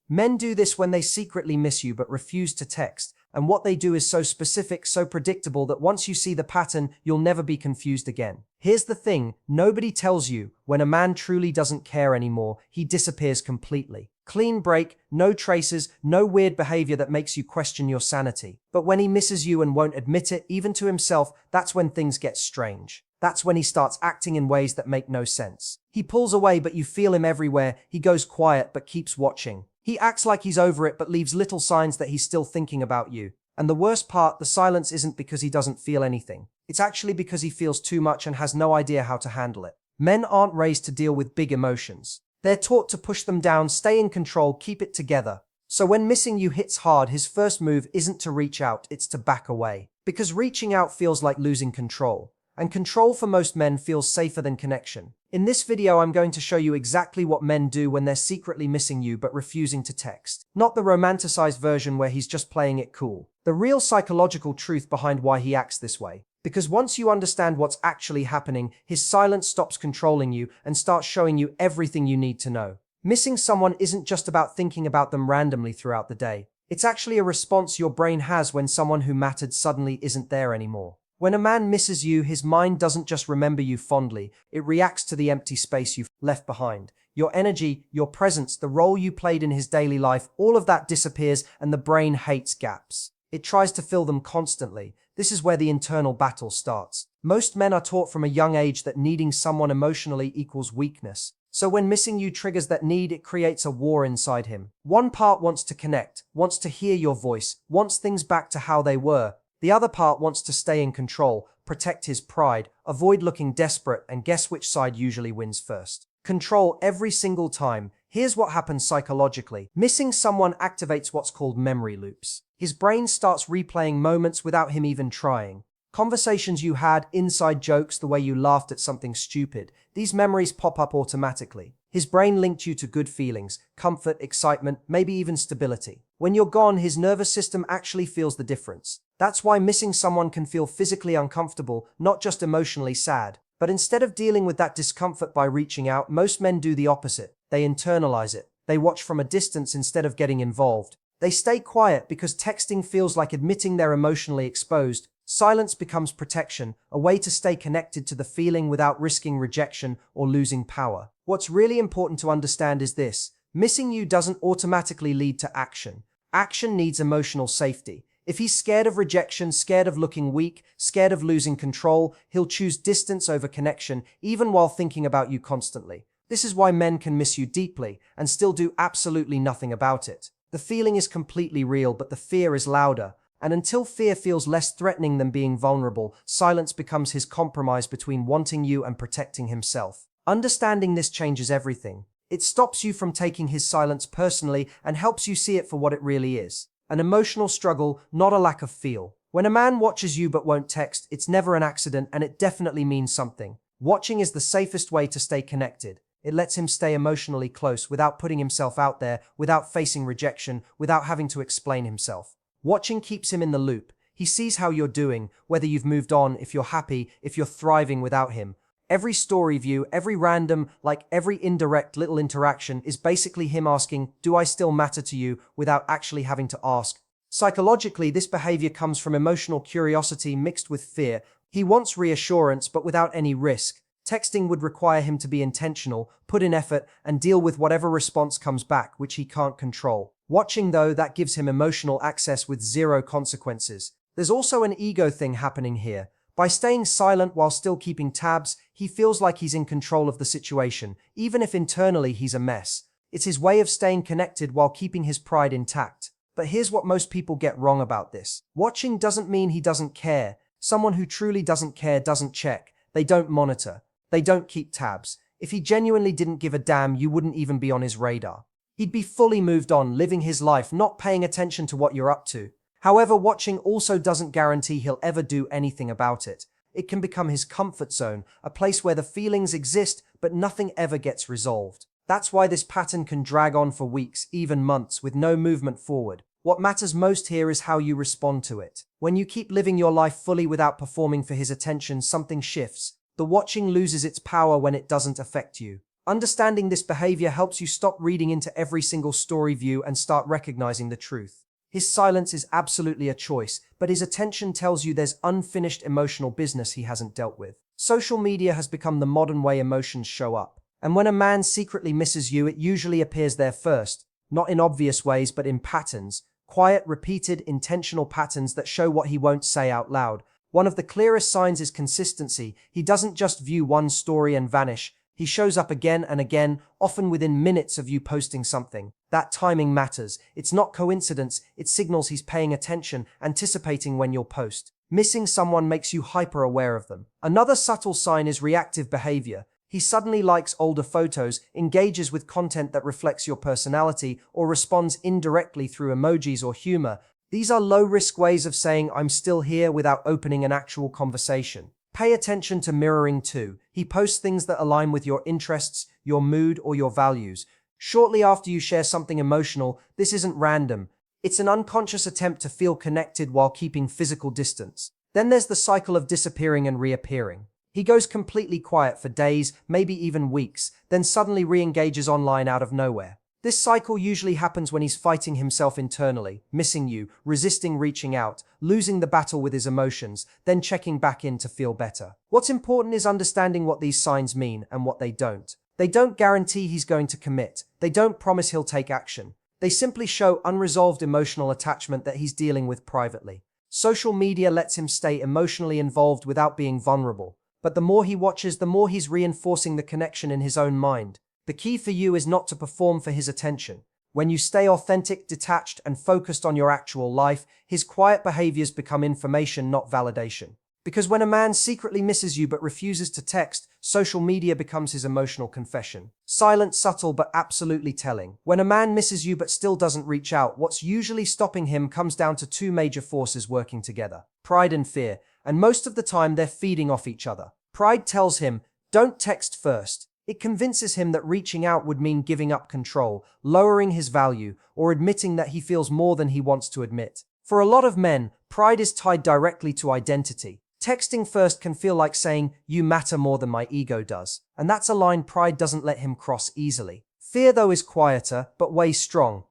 Men do this when they secretly miss you but refuse to text, and what they do is so specific, so predictable that once you see the pattern, you'll never be confused again. Here's the thing, nobody tells you, when a man truly doesn't care anymore, he disappears completely. Clean break, no traces, no weird behavior that makes you question your sanity. But when he misses you and won't admit it, even to himself, that's when things get strange. That's when he starts acting in ways that make no sense. He pulls away but you feel him everywhere, he goes quiet but keeps watching. He acts like he's over it but leaves little signs that he's still thinking about you. And the worst part, the silence isn't because he doesn't feel anything. It's actually because he feels too much and has no idea how to handle it. Men aren't raised to deal with big emotions. They're taught to push them down, stay in control, keep it together. So when missing you hits hard, his first move isn't to reach out, it's to back away. Because reaching out feels like losing control. And control for most men feels safer than connection. In this video, I'm going to show you exactly what men do when they're secretly missing you but refusing to text. Not the romanticized version where he's just playing it cool. The real psychological truth behind why he acts this way. Because once you understand what's actually happening, his silence stops controlling you and starts showing you everything you need to know. Missing someone isn't just about thinking about them randomly throughout the day. It's actually a response your brain has when someone who mattered suddenly isn't there anymore. When a man misses you, his mind doesn't just remember you fondly, it reacts to the empty space you've left behind. Your energy, your presence, the role you played in his daily life, all of that disappears and the brain hates gaps. It tries to fill them constantly. This is where the internal battle starts. Most men are taught from a young age that needing someone emotionally equals weakness. So when missing you triggers that need, it creates a war inside him. One part wants to connect, wants to hear your voice, wants things back to how they were. The other part wants to stay in control, protect his pride, avoid looking desperate, and guess which side usually wins first? Control every single time. Here's what happens psychologically. Missing someone activates what's called memory loops. His brain starts replaying moments without him even trying. Conversations you had, inside jokes, the way you laughed at something stupid. These memories pop up automatically. His brain linked you to good feelings, comfort, excitement, maybe even stability. When you're gone, his nervous system actually feels the difference. That's why missing someone can feel physically uncomfortable, not just emotionally sad. But instead of dealing with that discomfort by reaching out, most men do the opposite. They internalize it. They watch from a distance instead of getting involved. They stay quiet because texting feels like admitting they're emotionally exposed. Silence becomes protection, a way to stay connected to the feeling without risking rejection or losing power. What's really important to understand is this: missing you doesn't automatically lead to action. Action needs emotional safety. If he's scared of rejection, scared of looking weak, scared of losing control, he'll choose distance over connection, even while thinking about you constantly. This is why men can miss you deeply and still do absolutely nothing about it. The feeling is completely real, but the fear is louder. And until fear feels less threatening than being vulnerable, silence becomes his compromise between wanting you and protecting himself. Understanding this changes everything. It stops you from taking his silence personally and helps you see it for what it really is. An emotional struggle, not a lack of feel. When a man watches you but won't text, it's never an accident and it definitely means something. Watching is the safest way to stay connected. It lets him stay emotionally close without putting himself out there, without facing rejection, without having to explain himself. Watching keeps him in the loop. He sees how you're doing, whether you've moved on, if you're happy, if you're thriving without him. Every story view, every random, every indirect little interaction is basically him asking, "Do I still matter to you?" without actually having to ask. Psychologically, this behavior comes from emotional curiosity mixed with fear. He wants reassurance, but without any risk. Texting would require him to be intentional, put in effort, and deal with whatever response comes back, which he can't control. Watching, though, that gives him emotional access with zero consequences. There's also an ego thing happening here. By staying silent while still keeping tabs, he feels like he's in control of the situation, even if internally he's a mess. It's his way of staying connected while keeping his pride intact. But here's what most people get wrong about this. Watching doesn't mean he doesn't care. Someone who truly doesn't care doesn't check. They don't monitor. They don't keep tabs. If he genuinely didn't give a damn, you wouldn't even be on his radar. He'd be fully moved on, living his life, not paying attention to what you're up to. However, watching also doesn't guarantee he'll ever do anything about it. It can become his comfort zone, a place where the feelings exist, but nothing ever gets resolved. That's why this pattern can drag on for weeks, even months, with no movement forward. What matters most here is how you respond to it. When you keep living your life fully without performing for his attention, something shifts. The watching loses its power when it doesn't affect you. Understanding this behavior helps you stop reading into every single story view and start recognizing the truth. His silence is absolutely a choice, but his attention tells you there's unfinished emotional business he hasn't dealt with. Social media has become the modern way emotions show up. And when a man secretly misses you, it usually appears there first, not in obvious ways, but in patterns, quiet, repeated, intentional patterns that show what he won't say out loud. One of the clearest signs is consistency. He doesn't just view one story and vanish. He shows up again and again, often within minutes of you posting something. That timing matters. It's not coincidence, it signals he's paying attention, anticipating when you'll post. Missing someone makes you hyper-aware of them. Another subtle sign is reactive behavior. He suddenly likes older photos, engages with content that reflects your personality, or responds indirectly through emojis or humor. These are low-risk ways of saying "I'm still here" without opening an actual conversation. Pay attention to mirroring too. He posts things that align with your interests, your mood, or your values. Shortly after you share something emotional, this isn't random. It's an unconscious attempt to feel connected while keeping physical distance. Then there's the cycle of disappearing and reappearing. He goes completely quiet for days, maybe even weeks, then suddenly re-engages online out of nowhere. This cycle usually happens when he's fighting himself internally, missing you, resisting reaching out, losing the battle with his emotions, then checking back in to feel better. What's important is understanding what these signs mean and what they don't. They don't guarantee he's going to commit. They don't promise he'll take action. They simply show unresolved emotional attachment that he's dealing with privately. Social media lets him stay emotionally involved without being vulnerable. But the more he watches, the more he's reinforcing the connection in his own mind. The key for you is not to perform for his attention. When you stay authentic, detached, and focused on your actual life, his quiet behaviors become information, not validation. Because when a man secretly misses you but refuses to text, social media becomes his emotional confession. Silent, subtle, but absolutely telling. When a man misses you but still doesn't reach out, what's usually stopping him comes down to two major forces working together: pride and fear. And most of the time, they're feeding off each other. Pride tells him, "Don't text first." It convinces him that reaching out would mean giving up control, lowering his value, or admitting that he feels more than he wants to admit. For a lot of men, pride is tied directly to identity. Texting first can feel like saying, "You matter more than my ego does." And that's a line pride doesn't let him cross easily. Fear, though, is quieter, but way strong.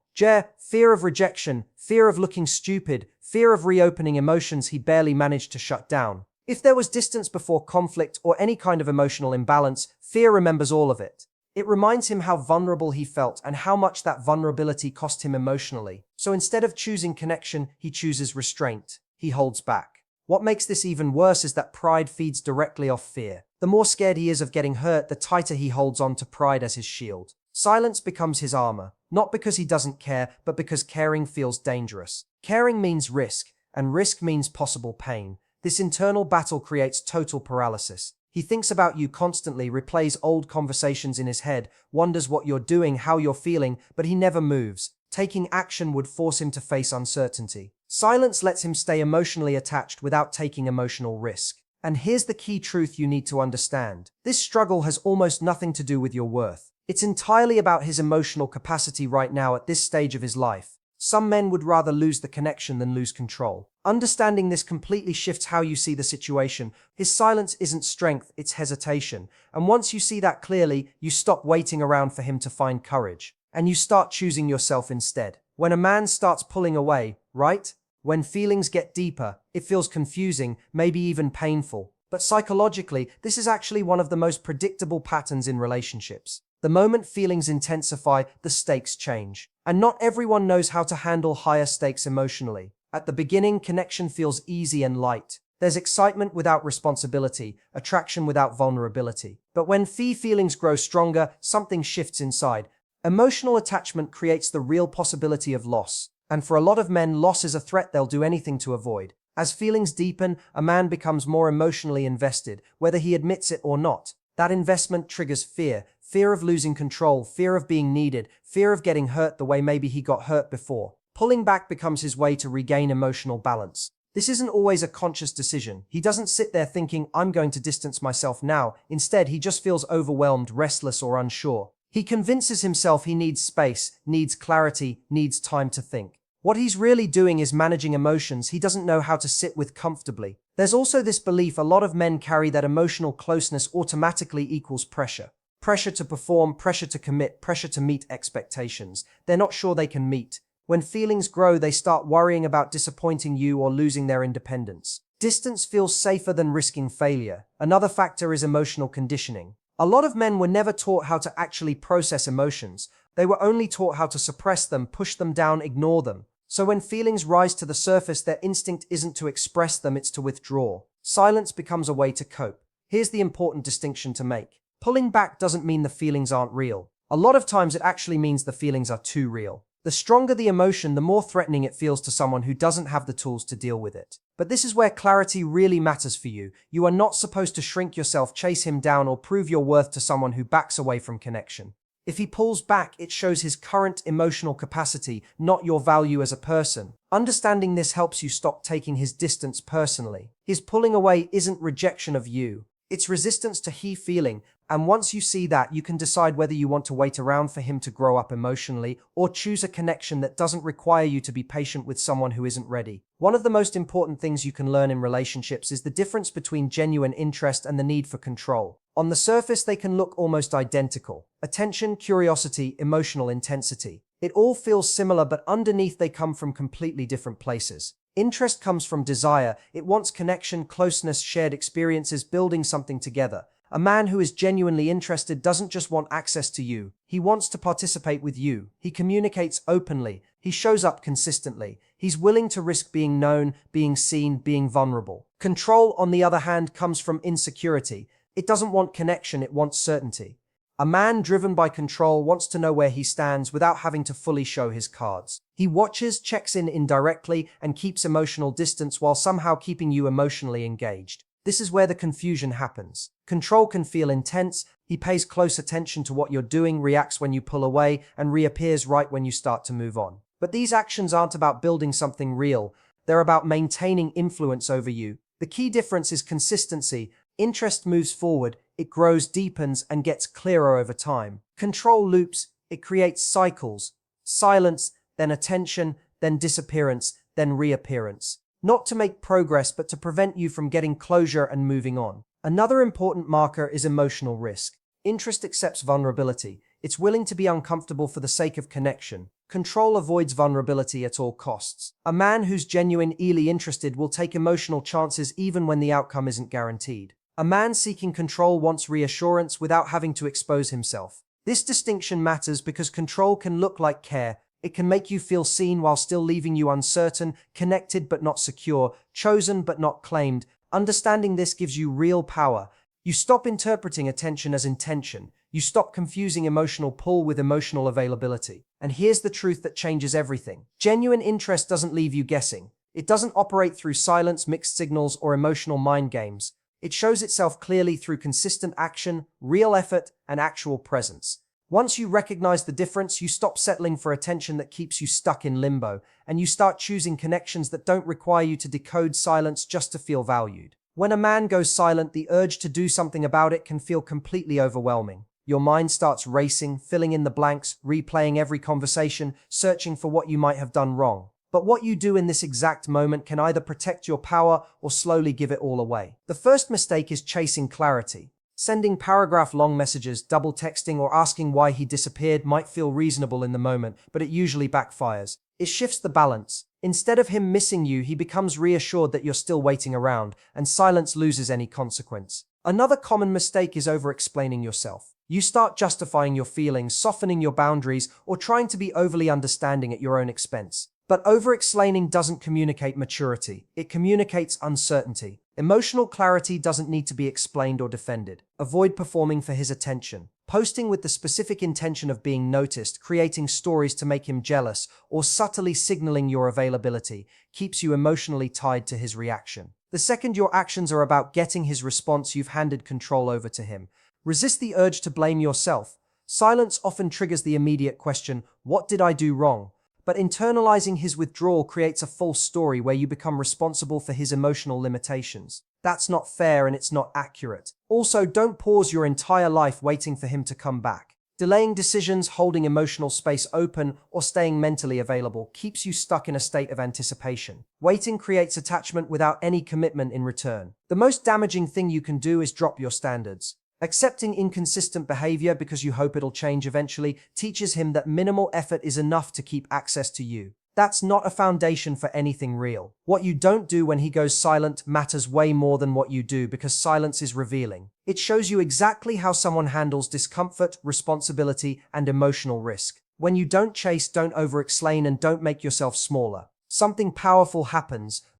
Fear of rejection, fear of looking stupid, fear of reopening emotions he barely managed to shut down. If there was distance before conflict or any kind of emotional imbalance, fear remembers all of it. It reminds him how vulnerable he felt and how much that vulnerability cost him emotionally. So instead of choosing connection, he chooses restraint. He holds back. What makes this even worse is that pride feeds directly off fear. The more scared he is of getting hurt, the tighter he holds on to pride as his shield. Silence becomes his armor, not because he doesn't care, but because caring feels dangerous. Caring means risk, and risk means possible pain. This internal battle creates total paralysis. He thinks about you constantly, replays old conversations in his head, wonders what you're doing, how you're feeling, but he never moves. Taking action would force him to face uncertainty. Silence lets him stay emotionally attached without taking emotional risk. And here's the key truth you need to understand. This struggle has almost nothing to do with your worth. It's entirely about his emotional capacity right now at this stage of his life. Some men would rather lose the connection than lose control. Understanding this completely shifts how you see the situation. His silence isn't strength, it's hesitation. And once you see that clearly, you stop waiting around for him to find courage. And you start choosing yourself instead. When a man starts pulling away, right? When feelings get deeper, it feels confusing, maybe even painful. But psychologically, this is actually one of the most predictable patterns in relationships. The moment feelings intensify, the stakes change. And not everyone knows how to handle higher stakes emotionally. At the beginning, connection feels easy and light. There's excitement without responsibility, attraction without vulnerability. But when feelings grow stronger, something shifts inside. Emotional attachment creates the real possibility of loss. And for a lot of men, loss is a threat they'll do anything to avoid. As feelings deepen, a man becomes more emotionally invested, whether he admits it or not. That investment triggers fear. Fear of losing control, fear of being needed, fear of getting hurt the way maybe he got hurt before. Pulling back becomes his way to regain emotional balance. This isn't always a conscious decision. He doesn't sit there thinking, "I'm going to distance myself now." Instead, he just feels overwhelmed, restless, or unsure. He convinces himself he needs space, needs clarity, needs time to think. What he's really doing is managing emotions he doesn't know how to sit with comfortably. There's also this belief a lot of men carry that emotional closeness automatically equals pressure. Pressure to perform, pressure to commit, pressure to meet expectations they're not sure they can meet. When feelings grow, they start worrying about disappointing you or losing their independence. Distance feels safer than risking failure. Another factor is emotional conditioning. A lot of men were never taught how to actually process emotions. They were only taught how to suppress them, push them down, ignore them. So when feelings rise to the surface, their instinct isn't to express them, it's to withdraw. Silence becomes a way to cope. Here's the important distinction to make. Pulling back doesn't mean the feelings aren't real. A lot of times it actually means the feelings are too real. The stronger the emotion, the more threatening it feels to someone who doesn't have the tools to deal with it. But this is where clarity really matters for you. You are not supposed to shrink yourself, chase him down, or prove your worth to someone who backs away from connection. If he pulls back, it shows his current emotional capacity, not your value as a person. Understanding this helps you stop taking his distance personally. His pulling away isn't rejection of you. It's resistance to he feeling, and once you see that, you can decide whether you want to wait around for him to grow up emotionally or choose a connection that doesn't require you to be patient with someone who isn't ready. One of the most important things you can learn in relationships is the difference between genuine interest and the need for control. On the surface, they can look almost identical. Attention, curiosity, emotional intensity. It all feels similar, but underneath they come from completely different places. Interest comes from desire. It wants connection, closeness, shared experiences, building something together. A man who is genuinely interested doesn't just want access to you. He wants to participate with you. He communicates openly. He shows up consistently. He's willing to risk being known, being seen, being vulnerable. Control, on the other hand, comes from insecurity. It doesn't want connection, it wants certainty. A man driven by control wants to know where he stands without having to fully show his cards. He watches, checks in indirectly, and keeps emotional distance while somehow keeping you emotionally engaged. This is where the confusion happens. Control can feel intense. He pays close attention to what you're doing, reacts when you pull away, and reappears right when you start to move on. But these actions aren't about building something real. They're about maintaining influence over you. The key difference is consistency. Interest moves forward, it grows, deepens, and gets clearer over time. Control loops, it creates cycles. Silence, then attention, then disappearance, then reappearance. Not to make progress, but to prevent you from getting closure and moving on. Another important marker is emotional risk. Interest accepts vulnerability. It's willing to be uncomfortable for the sake of connection. Control avoids vulnerability at all costs. A man who's genuinely interested will take emotional chances even when the outcome isn't guaranteed. A man seeking control wants reassurance without having to expose himself. This distinction matters because control can look like care. It can make you feel seen while still leaving you uncertain, connected but not secure, chosen but not claimed. Understanding this gives you real power. You stop interpreting attention as intention. You stop confusing emotional pull with emotional availability. And here's the truth that changes everything. Genuine interest doesn't leave you guessing. It doesn't operate through silence, mixed signals, or emotional mind games. It shows itself clearly through consistent action, real effort, and actual presence. Once you recognize the difference, you stop settling for attention that keeps you stuck in limbo, and you start choosing connections that don't require you to decode silence just to feel valued. When a man goes silent, the urge to do something about it can feel completely overwhelming. Your mind starts racing, filling in the blanks, replaying every conversation, searching for what you might have done wrong. But what you do in this exact moment can either protect your power or slowly give it all away. The first mistake is chasing clarity. Sending paragraph-long messages, double texting, or asking why he disappeared might feel reasonable in the moment, but it usually backfires. It shifts the balance. Instead of him missing you, he becomes reassured that you're still waiting around, and silence loses any consequence. Another common mistake is over-explaining yourself. You start justifying your feelings, softening your boundaries, or trying to be overly understanding at your own expense. But over-explaining doesn't communicate maturity. It communicates uncertainty. Emotional clarity doesn't need to be explained or defended. Avoid performing for his attention. Posting with the specific intention of being noticed, creating stories to make him jealous, or subtly signaling your availability keeps you emotionally tied to his reaction. The second your actions are about getting his response, you've handed control over to him. Resist the urge to blame yourself. Silence often triggers the immediate question, what did I do wrong? But internalizing his withdrawal creates a false story where you become responsible for his emotional limitations. That's not fair and it's not accurate. Also, don't pause your entire life waiting for him to come back. Delaying decisions, holding emotional space open, or staying mentally available keeps you stuck in a state of anticipation. Waiting creates attachment without any commitment in return. The most damaging thing you can do is drop your standards. Accepting inconsistent behavior because you hope it'll change eventually teaches him that minimal effort is enough to keep access to you. That's not a foundation for anything real. What you don't do when he goes silent matters way more than what you do because silence is revealing. It shows you exactly how someone handles discomfort, responsibility, and emotional risk. When you don't chase, don't over-explain, and don't make yourself smaller, something powerful happens.